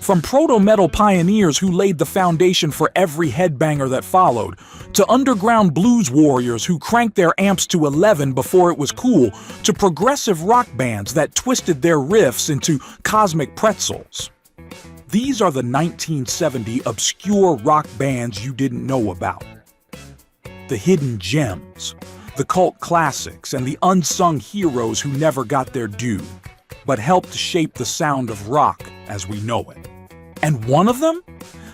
From proto-metal pioneers who laid the foundation for every headbanger that followed, to underground blues warriors who cranked their amps to 11 before it was cool, to progressive rock bands that twisted their riffs into cosmic pretzels. These are the 1970 obscure rock bands you didn't know about. The hidden gems, the cult classics, and the unsung heroes who never got their due, but helped shape the sound of rock as we know it. And one of them?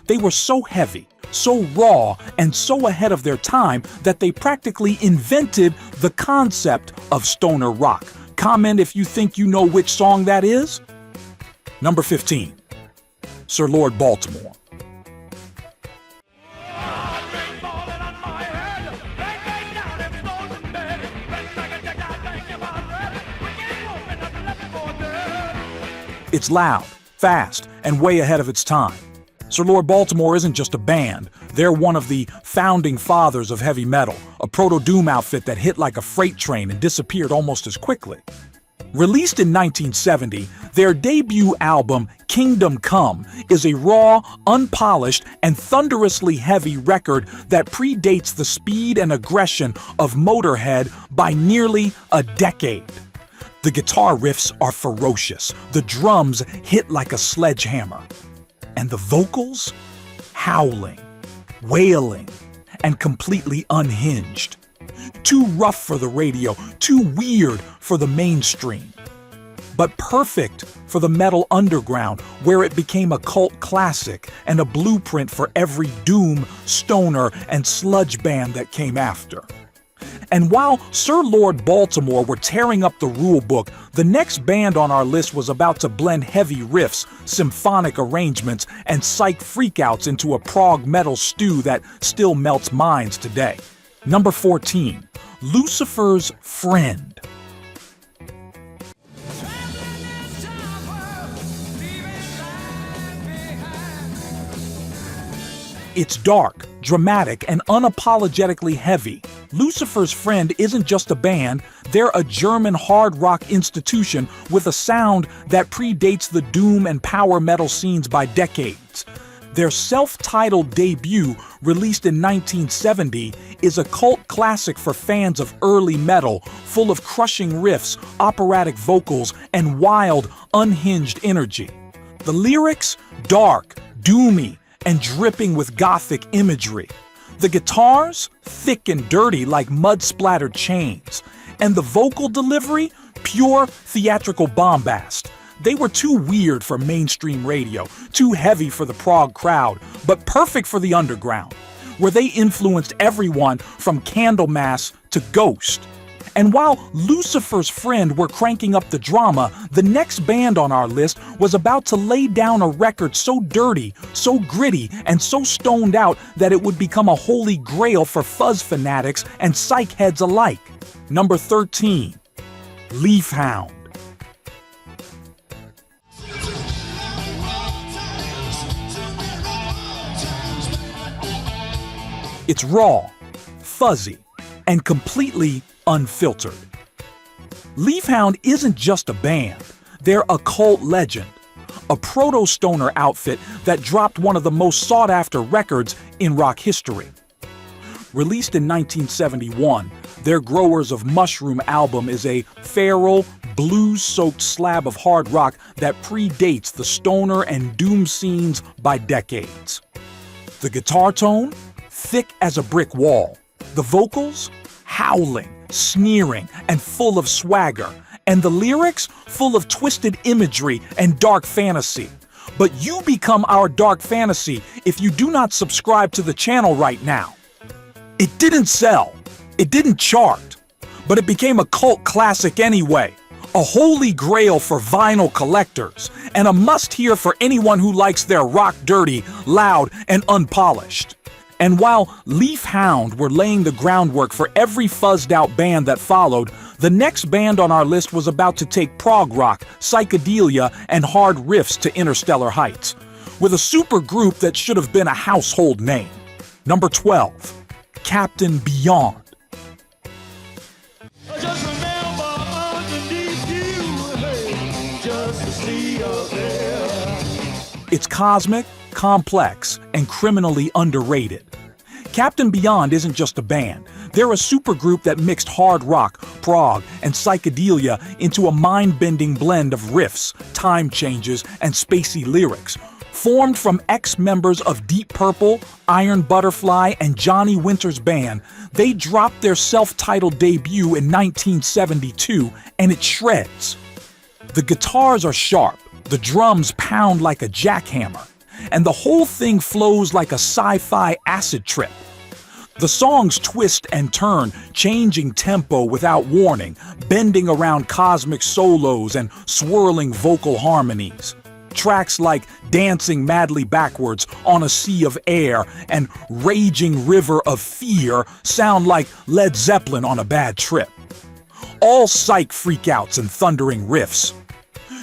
They were so heavy, so raw, and so ahead of their time that they practically invented the concept of stoner rock. Comment if you think you know which song that is. Number 15. Sir Lord Baltimore. It's loud, fast, and way ahead of its time. Sir Lord Baltimore isn't just a band, they're one of the founding fathers of heavy metal, a proto-doom outfit that hit like a freight train and disappeared almost as quickly. Released in 1970, their debut album, Kingdom Come, is a raw, unpolished, and thunderously heavy record that predates the speed and aggression of Motorhead by nearly a decade. The guitar riffs are ferocious, the drums hit like a sledgehammer, and the vocals? Howling, wailing, and completely unhinged. Too rough for the radio, too weird for the mainstream, but perfect for the metal underground, where it became a cult classic and a blueprint for every doom, stoner, and sludge band that came after. And while Sir Lord Baltimore were tearing up the rule book, the next band on our list was about to blend heavy riffs, symphonic arrangements, and psych freakouts into a prog metal stew that still melts minds today. Number 14. Lucifer's Friend. It's dark, dramatic, and unapologetically heavy. Lucifer's Friend isn't just a band, they're a German hard rock institution with a sound that predates the doom and power metal scenes by decades. Their self-titled debut, released in 1970, is a cult classic for fans of early metal, full of crushing riffs, operatic vocals, and wild, unhinged energy. The lyrics? Dark, doomy, and dripping with gothic imagery. The guitars? Thick and dirty like mud-splattered chains. And the vocal delivery? Pure theatrical bombast. They were too weird for mainstream radio, too heavy for the prog crowd, but perfect for the underground, where they influenced everyone from Candlemass to Ghost. And while Lucifer's Friend were cranking up the drama, the next band on our list was about to lay down a record so dirty, so gritty, and so stoned out that it would become a holy grail for fuzz fanatics and psych heads alike. Number 13. Hound. It's raw, fuzzy, and completely unfiltered. Hound isn't just a band, they're a cult legend, a proto-stoner outfit that dropped one of the most sought-after records in rock history. Released in 1971, their Growers of Mushroom album is a feral, blues-soaked slab of hard rock that predates the stoner and doom scenes by decades. The guitar tone? Thick as a brick wall. The vocals? Howling, sneering, and full of swagger. And the lyrics? Full of twisted imagery and dark fantasy. But you become our dark fantasy if you do not subscribe to the channel right now. It didn't sell, it didn't chart, but it became a cult classic anyway. A holy grail for vinyl collectors, and a must-hear for anyone who likes their rock dirty, loud, and unpolished. And while Hound were laying the groundwork for every fuzzed-out band that followed, the next band on our list was about to take prog rock, psychedelia, and hard riffs to interstellar heights, with a super group that should have been a household name. Number 12. Captain Beyond. Just remember underneath you, hey, just to see up there. It's cosmic, complex, and criminally underrated. Captain Beyond isn't just a band. They're a supergroup that mixed hard rock, prog, and psychedelia into a mind-bending blend of riffs, time changes, and spacey lyrics. Formed from ex-members of Deep Purple, Iron Butterfly, and Johnny Winter's band, they dropped their self-titled debut in 1972, and it shreds. The guitars are sharp, the drums pound like a jackhammer, and the whole thing flows like a sci-fi acid trip. The songs twist and turn, changing tempo without warning, bending around cosmic solos and swirling vocal harmonies. Tracks like Dancing Madly Backwards on a Sea of Air and Raging River of Fear sound like Led Zeppelin on a bad trip. All psych freakouts and thundering riffs.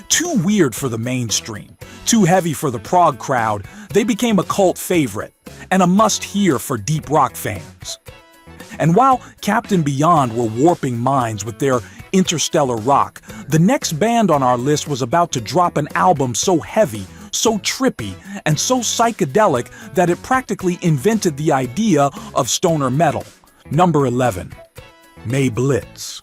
Too weird for the mainstream, too heavy for the prog crowd, they became a cult favorite and a must-hear for deep rock fans. And while Captain Beyond were warping minds with their interstellar rock, the next band on our list was about to drop an album so heavy, so trippy, and so psychedelic that it practically invented the idea of stoner metal. Number 11, Blitz.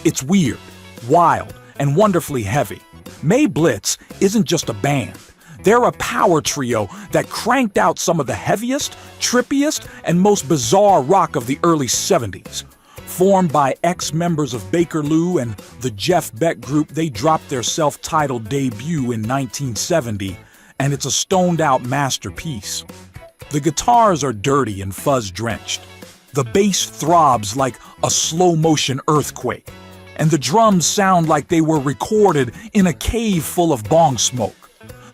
It's weird, wild, and wonderfully heavy. Blitz isn't just a band. They're a power trio that cranked out some of the heaviest, trippiest, and most bizarre rock of the early 70s. Formed by ex-members of Bakerloo and the Jeff Beck Group, they dropped their self-titled debut in 1970, and it's a stoned-out masterpiece. The guitars are dirty and fuzz-drenched. The bass throbs like a slow-motion earthquake, and the drums sound like they were recorded in a cave full of bong smoke.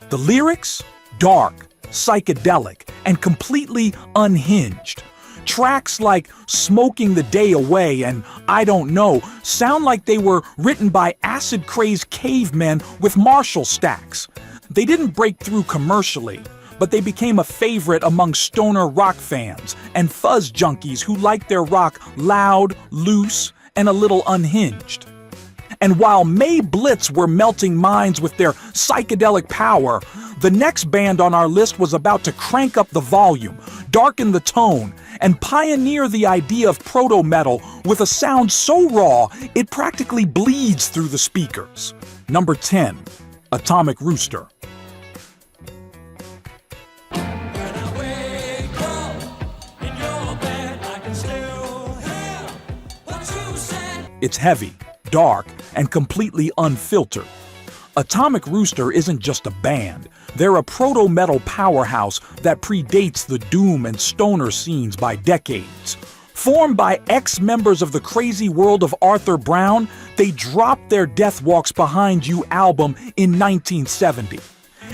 The lyrics? Dark, psychedelic, and completely unhinged. Tracks like Smoking the Day Away and I Don't Know sound like they were written by acid-crazed cavemen with Marshall stacks. They didn't break through commercially, but they became a favorite among stoner rock fans and fuzz junkies who like their rock loud, loose, and a little unhinged. And while Blitz were melting minds with their psychedelic power, the next band on our list was about to crank up the volume, darken the tone, and pioneer the idea of proto-metal with a sound so raw it practically bleeds through the speakers. Number 10, Atomic Rooster. It's heavy, dark, and completely unfiltered. Atomic Rooster isn't just a band. They're a proto-metal powerhouse that predates the doom and stoner scenes by decades. Formed by ex-members of the Crazy World of Arthur Brown, they dropped their Death Walks Behind You album in 1970.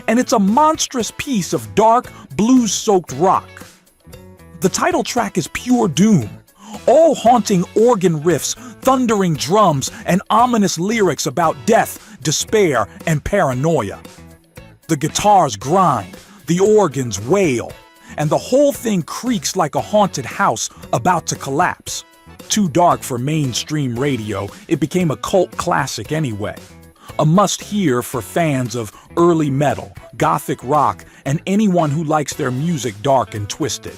And it's a monstrous piece of dark, blues-soaked rock. The title track is pure doom. All haunting organ riffs, thundering drums, and ominous lyrics about death, despair, and paranoia. The guitars grind, the organs wail, and the whole thing creaks like a haunted house about to collapse. Too dark for mainstream radio, it became a cult classic anyway. A must-hear for fans of early metal, gothic rock, and anyone who likes their music dark and twisted.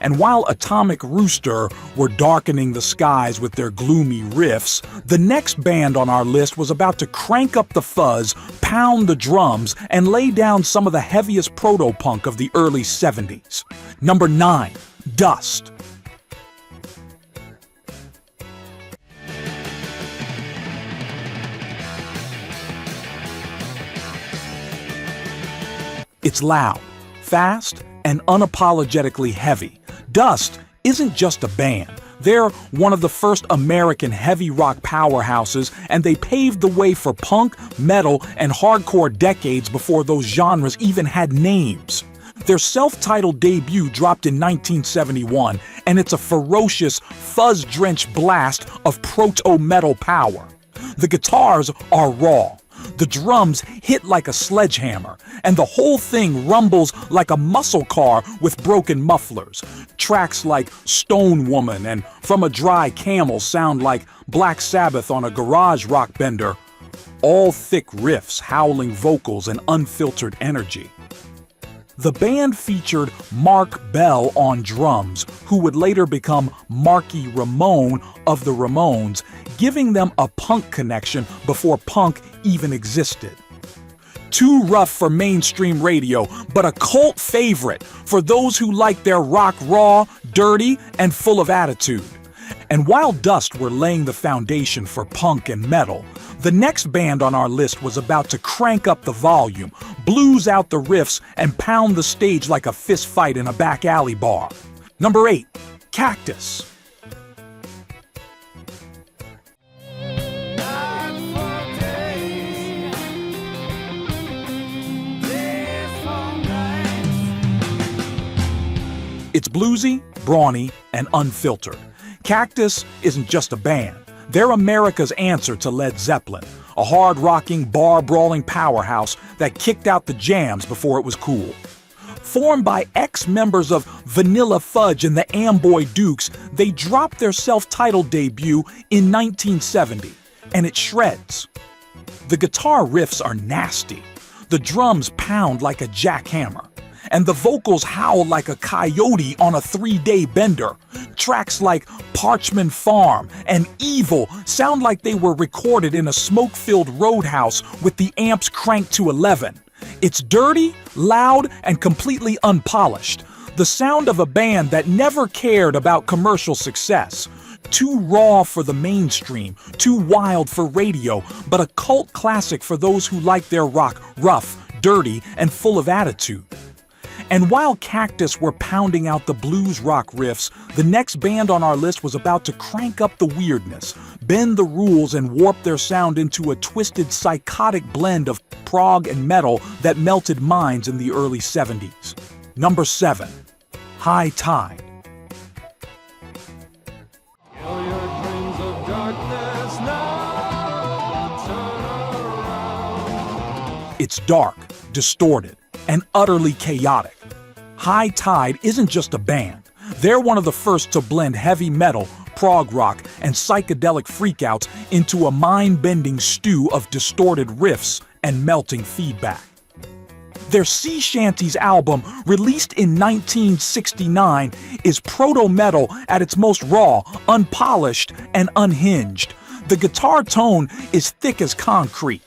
And while Atomic Rooster were darkening the skies with their gloomy riffs, the next band on our list was about to crank up the fuzz, pound the drums, and lay down some of the heaviest proto-punk of the early 70s. Number 9, Dust. It's loud, fast, and unapologetically heavy. Dust isn't just a band. They're one of the first American heavy rock powerhouses, and they paved the way for punk, metal, and hardcore decades before those genres even had names. Their self-titled debut dropped in 1971, and it's a ferocious, fuzz-drenched blast of proto-metal power. The guitars are raw. The drums hit like a sledgehammer, and the whole thing rumbles like a muscle car with broken mufflers. Tracks like Stone Woman and From a Dry Camel sound like Black Sabbath on a garage rock bender. All thick riffs, howling vocals, and unfiltered energy. The band featured Mark Bell on drums, who would later become Marky Ramone of the Ramones, giving them a punk connection before punk even existed. Too rough for mainstream radio, but a cult favorite for those who like their rock raw, dirty, and full of attitude. And while Dust were laying the foundation for punk and metal, the next band on our list was about to crank up the volume, blues out the riffs, and pound the stage like a fist fight in a back alley bar. Number 8, Cactus. It's bluesy, brawny, and unfiltered. Cactus isn't just a band. They're America's answer to Led Zeppelin, a hard-rocking, bar-brawling powerhouse that kicked out the jams before it was cool. Formed by ex-members of Vanilla Fudge and the Amboy Dukes, they dropped their self-titled debut in 1970, and it shreds. The guitar riffs are nasty, the drums pound like a jackhammer, and the vocals howl like a coyote on a 3-day bender. Tracks like Parchment Farm and Evil sound like they were recorded in a smoke-filled roadhouse with the amps cranked to 11. It's dirty, loud, and completely unpolished. The sound of a band that never cared about commercial success. Too raw for the mainstream, too wild for radio, but a cult classic for those who like their rock rough, dirty, and full of attitude. And while Cactus were pounding out the blues rock riffs, the next band on our list was about to crank up the weirdness, bend the rules, and warp their sound into a twisted, psychotic blend of prog and metal that melted minds in the early 70s. Number 7, High Tide. It's dark, distorted, and utterly chaotic. High Tide isn't just a band. They're one of the first to blend heavy metal, prog rock, and psychedelic freakouts into a mind-bending stew of distorted riffs and melting feedback. Their Sea Shanties album, released in 1969, is proto-metal at its most raw, unpolished, and unhinged. The guitar tone is thick as concrete.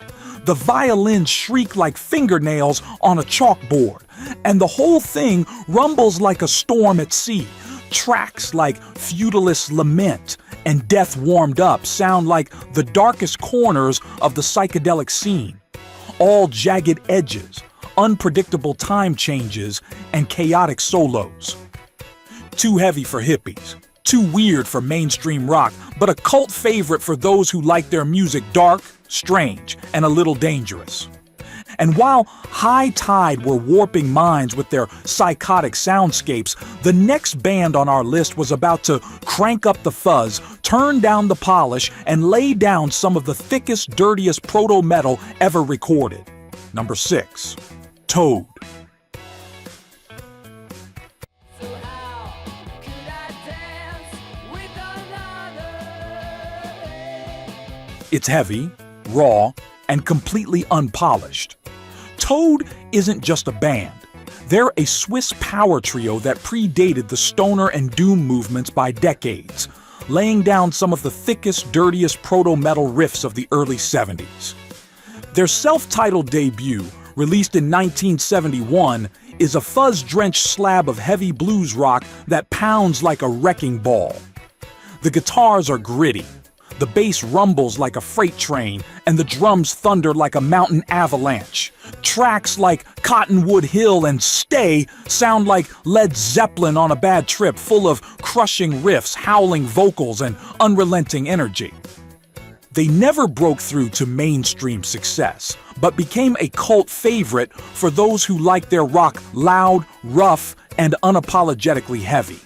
The violins shriek like fingernails on a chalkboard, and the whole thing rumbles like a storm at sea. Tracks like Feudalist Lament and Death Warmed Up sound like the darkest corners of the psychedelic scene. All jagged edges, unpredictable time changes, and chaotic solos. Too heavy for hippies, too weird for mainstream rock, but a cult favorite for those who like their music dark, strange, and a little dangerous. And while High Tide were warping minds with their psychotic soundscapes, the next band on our list was about to crank up the fuzz, turn down the polish, and lay down some of the thickest, dirtiest proto-metal ever recorded. Number 6, Toad. It's heavy, raw, and completely unpolished. Toad isn't just a band. They're a Swiss power trio that predated the stoner and doom movements by decades, laying down some of the thickest, dirtiest proto-metal riffs of the early 70s. Their self-titled debut, released in 1971, is a fuzz-drenched slab of heavy blues rock that pounds like a wrecking ball. The guitars are gritty. The bass rumbles like a freight train, and the drums thunder like a mountain avalanche. Tracks like Cottonwood Hill and Stay sound like Led Zeppelin on a bad trip, full of crushing riffs, howling vocals, and unrelenting energy. They never broke through to mainstream success, but became a cult favorite for those who like their rock loud, rough, and unapologetically heavy.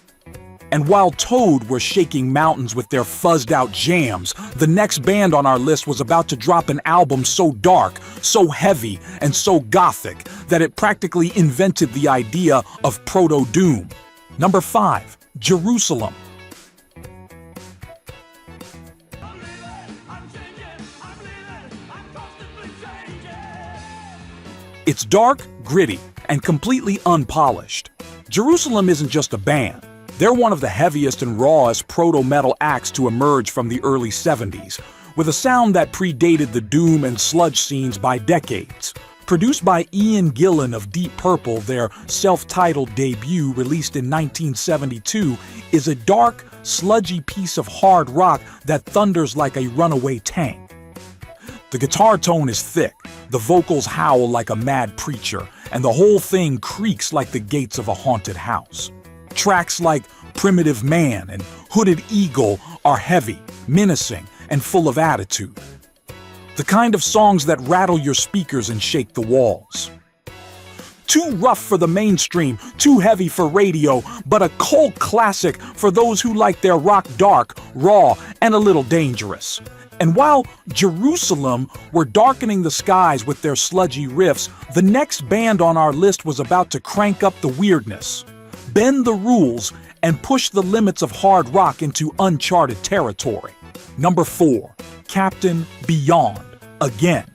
And while Toad were shaking mountains with their fuzzed-out jams, the next band on our list was about to drop an album so dark, so heavy, and so gothic that it practically invented the idea of proto-doom. Number 5. Jerusalem. It's dark, gritty, and completely unpolished. Jerusalem isn't just a band. They're one of the heaviest and rawest proto-metal acts to emerge from the early 70s, with a sound that predated the doom and sludge scenes by decades. Produced by Ian Gillan of Deep Purple, their self-titled debut, released in 1972, is a dark, sludgy piece of hard rock that thunders like a runaway tank. The guitar tone is thick, the vocals howl like a mad preacher, and the whole thing creaks like the gates of a haunted house. Tracks like Primitive Man and Hooded Eagle are heavy, menacing, and full of attitude. The kind of songs that rattle your speakers and shake the walls. Too rough for the mainstream, too heavy for radio, but a cult classic for those who like their rock dark, raw, and a little dangerous. And while Jerusalem were darkening the skies with their sludgy riffs, the next band on our list was about to crank up the weirdness, bend the rules, and push the limits of hard rock into uncharted territory. Number 4. Captain Beyond, again.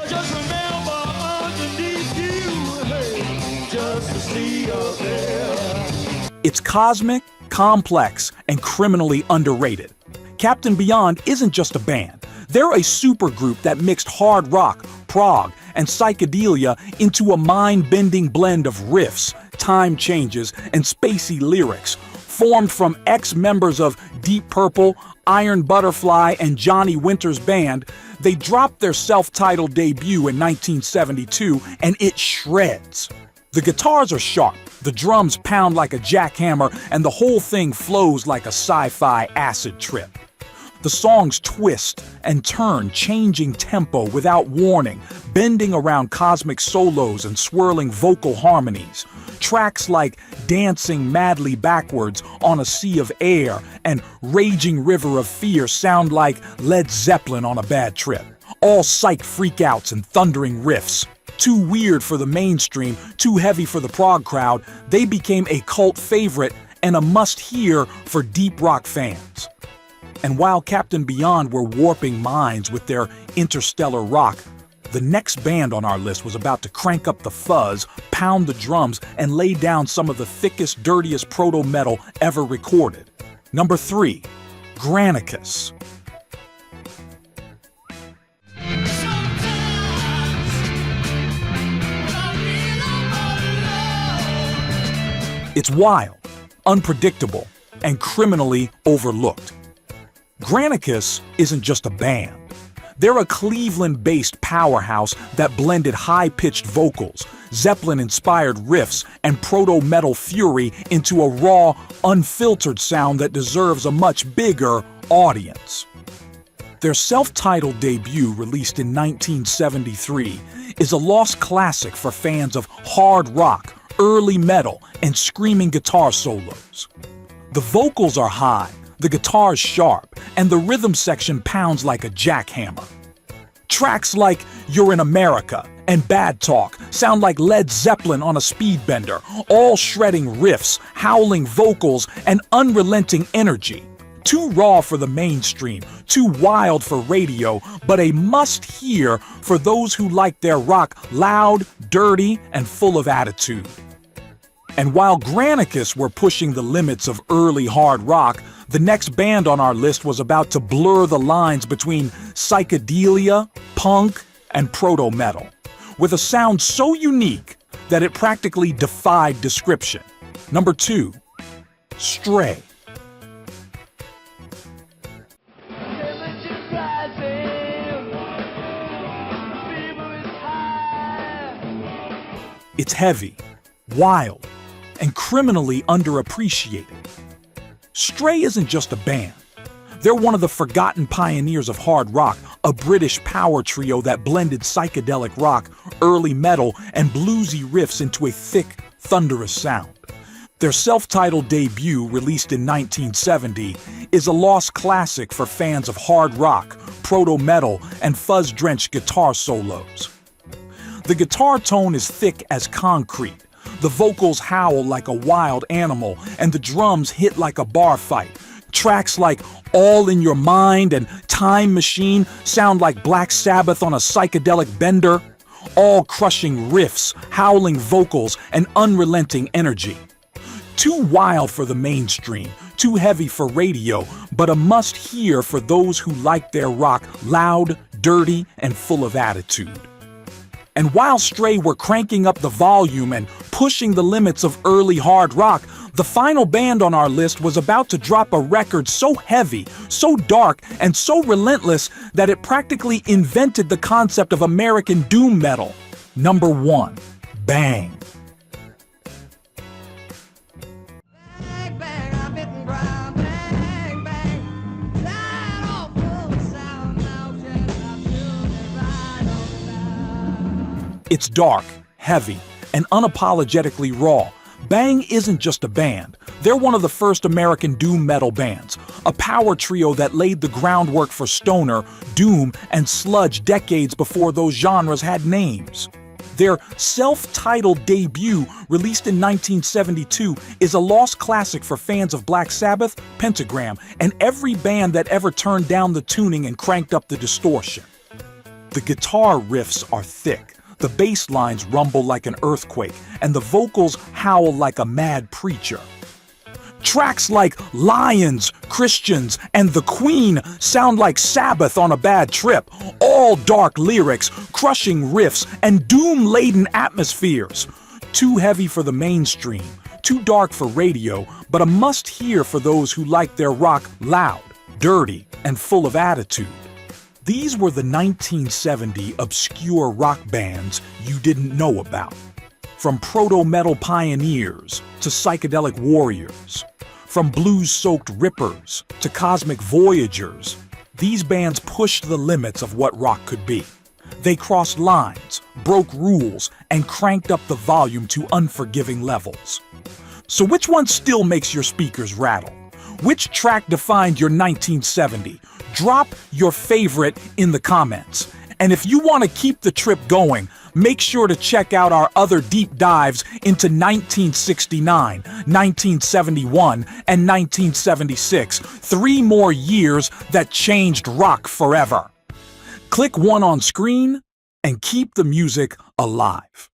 Just remember underneath you, hey, just to see you there. It's cosmic, complex, and criminally underrated. Captain Beyond isn't just a band. They're a supergroup that mixed hard rock, prog, and psychedelia into a mind-bending blend of riffs, time changes, and spacey lyrics. Formed from ex-members of Deep Purple, Iron Butterfly, and Johnny Winter's band, they dropped their self-titled debut in 1972, and it shreds. The guitars are sharp, the drums pound like a jackhammer, and the whole thing flows like a sci-fi acid trip. The songs twist and turn, changing tempo without warning, bending around cosmic solos and swirling vocal harmonies. Tracks like Dancing Madly Backwards on a Sea of Air and Raging River of Fear sound like Led Zeppelin on a bad trip. All psych freakouts and thundering riffs. Too weird for the mainstream, too heavy for the prog crowd, they became a cult favorite and a must-hear for deep rock fans. And while Captain Beyond were warping minds with their interstellar rock, the next band on our list was about to crank up the fuzz, pound the drums, and lay down some of the thickest, dirtiest proto-metal ever recorded. Number 3. Granicus. It's wild, unpredictable, and criminally overlooked. Granicus isn't just a band. They're a Cleveland-based powerhouse that blended high-pitched vocals, Zeppelin-inspired riffs, and proto-metal fury into a raw, unfiltered sound that deserves a much bigger audience. Their self-titled debut, released in 1973, is a lost classic for fans of hard rock, early metal, and screaming guitar solos. The vocals are high, the guitar's sharp, and the rhythm section pounds like a jackhammer. Tracks like You're in America and Bad Talk sound like Led Zeppelin on a speed bender, all shredding riffs, howling vocals, and unrelenting energy. Too raw for the mainstream, too wild for radio, but a must-hear for those who like their rock loud, dirty, and full of attitude. And while Granicus were pushing the limits of early hard rock, the next band on our list was about to blur the lines between psychedelia, punk, and proto-metal, with a sound so unique that it practically defied description. Number 2. Stray. It's heavy, wild, and criminally underappreciated. Stray isn't just a band. They're one of the forgotten pioneers of hard rock, a British power trio that blended psychedelic rock, early metal, and bluesy riffs into a thick, thunderous sound. Their self-titled debut, released in 1970, is a lost classic for fans of hard rock, proto-metal, and fuzz-drenched guitar solos. The guitar tone is thick as concrete, the vocals howl like a wild animal, and the drums hit like a bar fight. Tracks like All in Your Mind and Time Machine sound like Black Sabbath on a psychedelic bender, all crushing riffs, howling vocals, and unrelenting energy. Too wild for the mainstream, too heavy for radio, but a must-hear for those who like their rock loud, dirty, and full of attitude. And while Stray were cranking up the volume and pushing the limits of early hard rock, the final band on our list was about to drop a record so heavy, so dark, and so relentless that it practically invented the concept of American doom metal. Number 1. Bang. It's dark, heavy, and unapologetically raw. Bang isn't just a band. They're one of the first American doom metal bands, a power trio that laid the groundwork for stoner, doom, and sludge decades before those genres had names. Their self-titled debut, released in 1972, is a lost classic for fans of Black Sabbath, Pentagram, and every band that ever turned down the tuning and cranked up the distortion. The guitar riffs are thick. The bass lines rumble like an earthquake, and the vocals howl like a mad preacher. Tracks like Lions, Christians, and The Queen sound like Sabbath on a bad trip, all dark lyrics, crushing riffs, and doom-laden atmospheres. Too heavy for the mainstream, too dark for radio, but a must-hear for those who like their rock loud, dirty, and full of attitude. These were the 1970 obscure rock bands you didn't know about. From proto-metal pioneers to psychedelic warriors, from blues-soaked rippers to cosmic voyagers, these bands pushed the limits of what rock could be. They crossed lines, broke rules, and cranked up the volume to unforgiving levels. So which one still makes your speakers rattle? Which track defined your 1970? Drop your favorite in the comments. And if you want to keep the trip going, make sure to check out our other deep dives into 1969, 1971, and 1976, 3 more years that changed rock forever. Click one on screen and keep the music alive.